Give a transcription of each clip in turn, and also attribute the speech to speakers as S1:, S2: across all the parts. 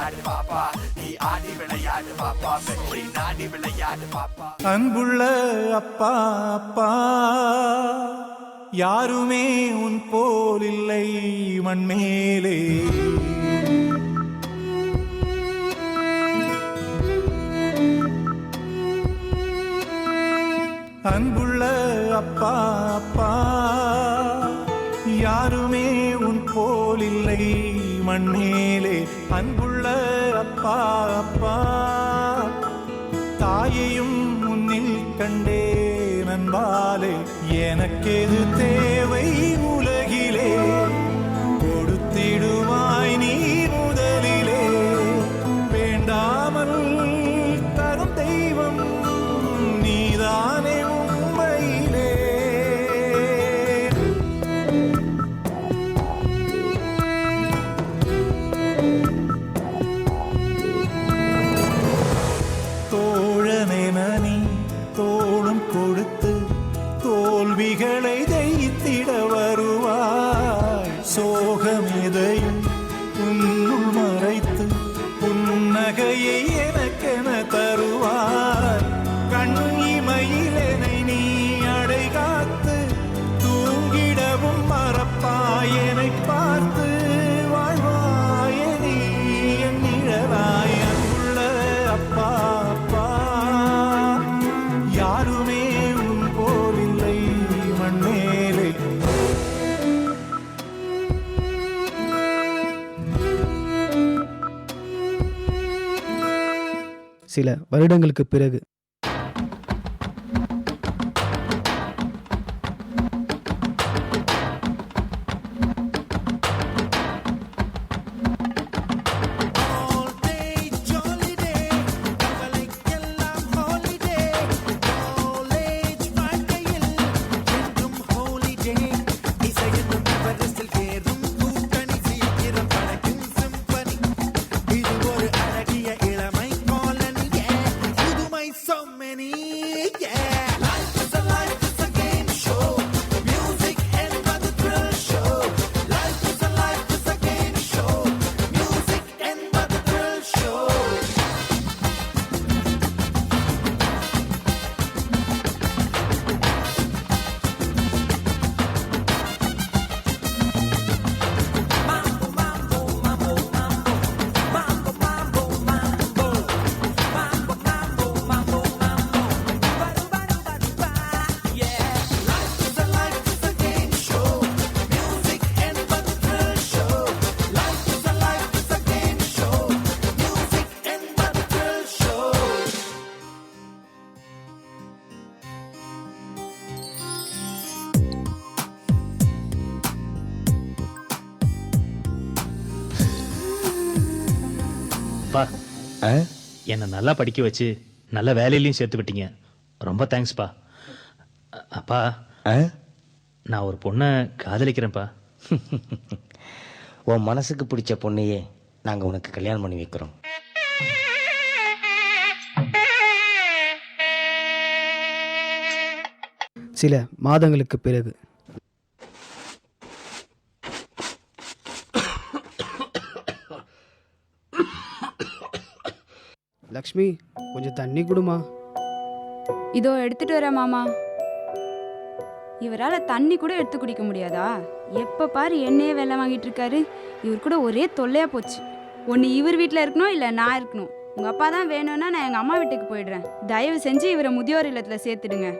S1: விளையாடு பாப்பா, நீ ஆடி விளையாடு பாப்பா, வெற்றி நாடி விளையாடு பாப்பா.
S2: அன்புள்ள அப்பா அப்பா, யாருமே உன் போல் இல்லை மண்மேலே. அன்புள்ள அப்பா அப்பா, யாருமே உன் போல் இல்லை மண்மேலே. அன்புள்ள அப்பா அப்பா, தாயையும் முன்னில் கண்டே நண்பாலே. எனக்கெது தேவை உலகிலே, கொடுத்திடுவாய் நீ முதலிலே. வேண்டாமல் தரும் தெய்வம் நீதானே உண்மையிலே. தோழனென நீ தோளும் கொடுத்து தோல்விகளை ஜெயித்திட வருவாய். சோகமெதையும் உன்னுள் மறைத்து புன்னகையை எனக்கென தருவாய். கண்ணிமையிலனை நீ அடை காத்து தூங்கிடவும் மறப்பாய். என்னை பார்த்து வாழ்வாய நீ என் நிழலாய். அன்புள்ள அப்பா அப்பா, யாருமே உன் போலில்லை மண்மேலே.
S3: சில வருடங்களுக்கு பிறகு
S4: என்னை நல்லா படிக்க வச்சு நல்ல வேலையிலையும் சேர்த்து விட்டீங்க. ரொம்ப தேங்க்ஸ்ப்பா. அப்பா, நான் ஒரு பொண்ணை காதலிக்கிறேன்ப்பா.
S5: உன் மனசுக்கு பிடிச்ச பொண்ணையே நாங்கள் உனக்கு கல்யாணம் பண்ணி வைக்கிறோம்.
S3: சில மாதங்களுக்கு பிறகு லக்ஷ்மி, கொஞ்சம் தண்ணி கொடுமா.
S6: இதோ எடுத்துட்டு வரேன் மாமா. இவரால் தண்ணி கூட எடுத்து குடிக்க முடியாதா? எப்போ பாரு என்னையே வேலை வாங்கிட்டு இருக்காரு. இவர் கூட ஒரே தொல்லையா போச்சு. ஒன்று இவர் வீட்டில் இருக்கணும், இல்லை நான் இருக்கணும். உங்கள் அப்பா தான் வேணும்னா நான் எங்கள் அம்மா வீட்டுக்கு போயிடுறேன். தயவு செஞ்சு இவரை முதியோர் இல்லத்தில் சேர்த்துடுங்க.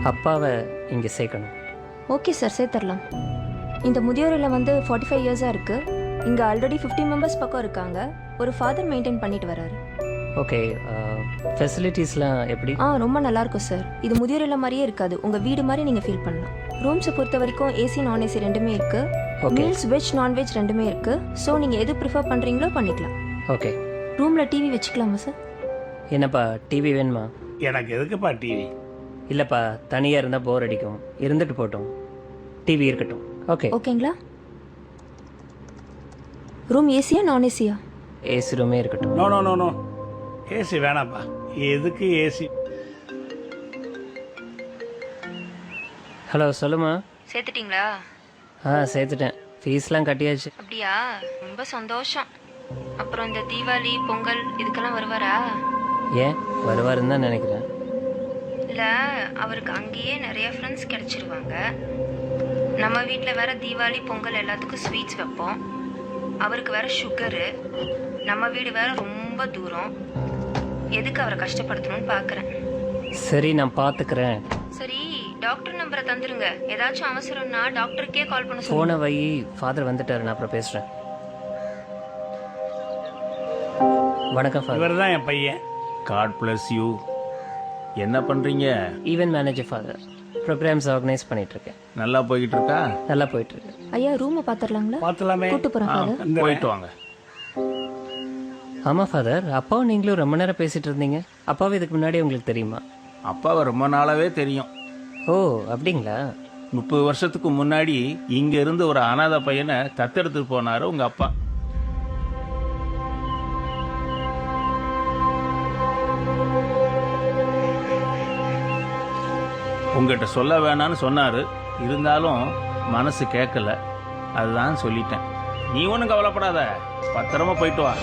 S7: அப்பாவை இங்கே சேர்க்கணும்.
S8: ஓகே சார், சேர்த்துடலாம். இந்த முதியோர் இல்லம் வந்து 45 இயர்ஸாக இருக்குது. இங்கே ஆல்ரெடி 50 மெம்பர்ஸ் பக்கம் இருக்காங்க. ஒரு ஃபாதர் மெயின்டைன் பண்ணிட்டு வராரு.
S7: ஓகே, ஃபெசிலிட்டிஸ்லாம் எப்படி?
S8: ரொம்ப நல்லாயிருக்கும் சார். இது முதியோர் இல்லம் மாதிரியே இருக்காது, உங்கள் வீடு மாதிரி நீங்கள் ஃபீல் பண்ணலாம். ரூம்ஸை பொறுத்த வரைக்கும் ஏசி நான் ஏசி ரெண்டுமே இருக்குது. மீல்ஸ் வெஜ் நான்வெஜ் ரெண்டுமே இருக்குது. ஸோ நீங்கள் எது ப்ரிஃபர் பண்ணுறீங்களோ பண்ணிக்கலாம்.
S7: ஓகே.
S8: ரூமில் டிவி வச்சுக்கலாமா சார்?
S7: என்னப்பா, டிவி வேணுமா?
S9: எனக்கு எதுக்குப்பா டிவி?
S7: இல்லைப்பா, தனியாக இருந்தால் போர் அடிக்கும். இருந்துட்டு போட்டோம், டிவி இருக்கட்டும். ஓகே,
S8: ஓகேங்களா? ரூம் ஏசியா நான் ஏசியா?
S7: ஏசி ரூமே இருக்கட்டும்.
S9: No no no no, AC வேணாப்பா. எதுக்கு ஏசி?
S7: ஹலோ சொல்லுமா.
S8: சேர்த்துட்டீங்களா?
S7: சேர்த்துட்டேன். ஃபீஸ்லாம் கட்டியாச்சு.
S8: அப்படியா? ரொம்ப சந்தோஷம். அப்புறம் இந்த தீபாவளி பொங்கல் இதுக்கெல்லாம் வருவாரா?
S7: ஏன் வருவாருன்னு தான் நினைக்கிறேன்.
S8: இல்லை, அவருக்கு அங்கேயே நிறைய ஃப்ரெண்ட்ஸ் கிடைச்சிருவாங்க. நம்ம வீட்டில் வேற தீபாவளி பொங்கல் எல்லாத்துக்கும் ஸ்வீட்ஸ் வைப்போம். அவருக்கு வேற சுகரு. நம்ம வீடு வேற ரொம்ப தூரம். எதுக்கு அவரை கஷ்டப்படுத்தணும்னு பார்க்குறேன்.
S7: சரி, நான் பார்த்துக்கிறேன்.
S8: சரி, டாக்டர் நம்பரை தந்துருங்க. ஏதாச்சும் அவசரம்னா டாக்டருக்கே கால் பண்ண சொல்லுங்க.
S7: ஃபோனை வை. ஃபாதர் வந்துட்டாரு, நான் அப்புறம் பேசுகிறேன். வணக்கம் ஃபாதர்.
S9: இவர் தான் என் பையன். God bless you. என்ன பண்ணுறீங்க?
S7: Event manager father. Programs organise பண்ணிட்டு இருக்கேன்.
S9: நல்லா போய்கிட்டு இருக்கா?
S7: நல்லா போயிட்டு இருக்கு.
S8: ஐயா, ரூமை பார்த்துடலாங்களா?
S9: பார்த்துலாமே.
S8: கூட்டு போகிறேன் ஃபாதர்.
S9: போயிட்டு வாங்க.
S7: ஆமாம் ஃபாதர், அப்பாவும் நீங்களும் ரொம்ப நேரம் பேசிகிட்டு இருந்தீங்க. அப்பாவும் இதுக்கு முன்னாடி உங்களுக்கு தெரியுமா?
S9: அப்பாவை ரொம்ப நாளாவே தெரியும்.
S7: ஓ, அப்படிங்களா?
S9: 30 வருஷத்துக்கு முன்னாடி இங்க இருந்து ஒரு அனாதை பையனை தத்தெடுத்துட்டு போனாரு உங்க அப்பா. உங்ககிட்ட சொல்ல வேணான்னு சொன்னாரு. இருந்தாலும் மனசு கேட்கல. அதுதான் சொல்லிட்டேன். நீ ஒன்றும் கவலைப்படாத, பத்திரமா போயிட்டு வா.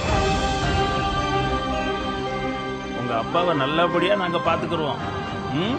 S9: உங்க அப்பாவை நல்லபடியா நாங்க பாத்துக்கிறோம். ம்.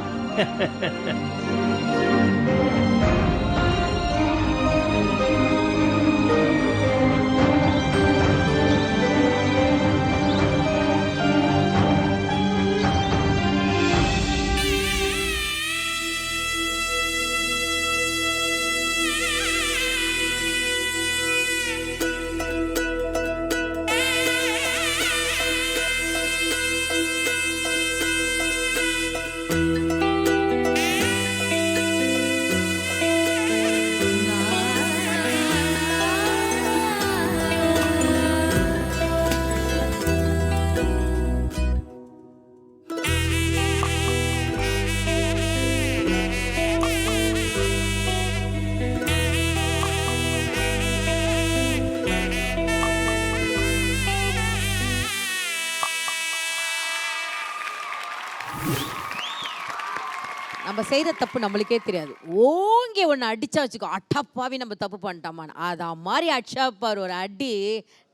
S10: நம்ம செய்கிற தப்பு நம்மளுக்கே தெரியாது. ஓங்கி ஒன்று அடிச்சா வச்சுக்கோ, அட்டப்பாவி நம்ம தப்பு பண்ணிட்டோமான்னு. அதான் மாதிரி அடிச்சாப்பார் ஒரு அடி.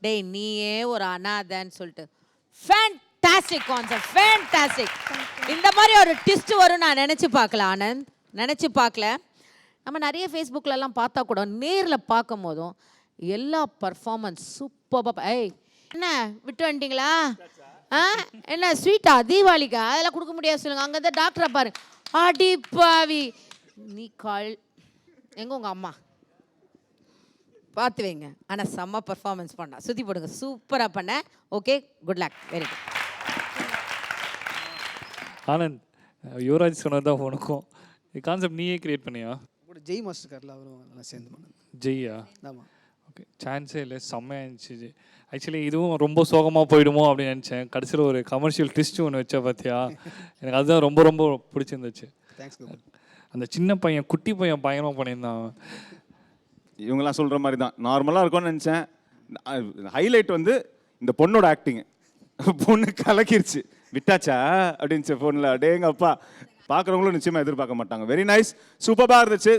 S10: டேய் நீயே ஒரு அனாதைன்னு சொல்லிட்டு. Fantastic concept, fantastic. இந்த மாதிரி ஒரு ட்விஸ்ட் வரும் நான் நினச்சி பார்க்கல ஆனந்த், நினச்சி பார்க்கல. நம்ம நிறைய ஃபேஸ்புக்கிலலாம் பார்த்தா கூட நேரில் பார்க்கும் போதும் எல்லா பர்ஃபார்மன்ஸ் சூப்பராக. ஏய் என்ன விட்டு வந்துட்டீங்களா? என்ன ஸ்வீட்டா தீபாவளிக்கா? அதெல்லாம் கொடுக்க முடியாது சொல்லுங்கள். அங்கே டாக்டரை பாரு. அடிப்பாவி நீ கால் எங்க உங்க அம்மா பார்த்து வைங்க. ஆனால் செம்ம பர்ஃபார்மன்ஸ் பண்ணா. சுற்றி போடுங்க, சூப்பராக பண்ண. Okay, good luck, very good.
S11: Anand, Yuvraj சொன்னது தான் உனக்கும் கான்செப்ட் நீயே கிரியேட் பண்ணியா?
S3: கூட ஜெய் மாஸ்டர் காரில் அவரும் நல்லா சேர்ந்து பண்ணது.
S11: ஜெய்யா?
S3: ஆமாம்.
S11: ஓகே, சான்ஸே இல்லை, செம்மையாக இருந்துச்சு. ஆக்சுவலி இதுவும் ரொம்ப சோகமாக போயிடுமோ அப்படின்னு நினச்சேன். கடைசியில் ஒரு கமர்ஷியல் ட்விஸ்ட்டு ஒன்று வச்சா பார்த்தியா? எனக்கு அதுதான் ரொம்ப ரொம்ப பிடிச்சிருந்துச்சு.
S3: தேங்க்ஸ்.
S11: அந்த சின்ன பையன், குட்டி பையன் பயங்கரமாக பண்ணியிருந்தான்.
S12: இவங்கெல்லாம் சொல்கிற மாதிரி தான் நார்மலாக இருக்கும்னு நினச்சேன். ஹைலைட் வந்து இந்த பொண்ணோட ஆக்டிங்கு. பொண்ணு கலக்கிருச்சு. விட்டாச்சா அப்படின்னு ஃபோனில். அடேங்கப்பா, பார்க்குறவங்களும் நிச்சயமாக எதிர்பார்க்க மாட்டாங்க. வெரி நைஸ், சூப்பராக இருந்துச்சு.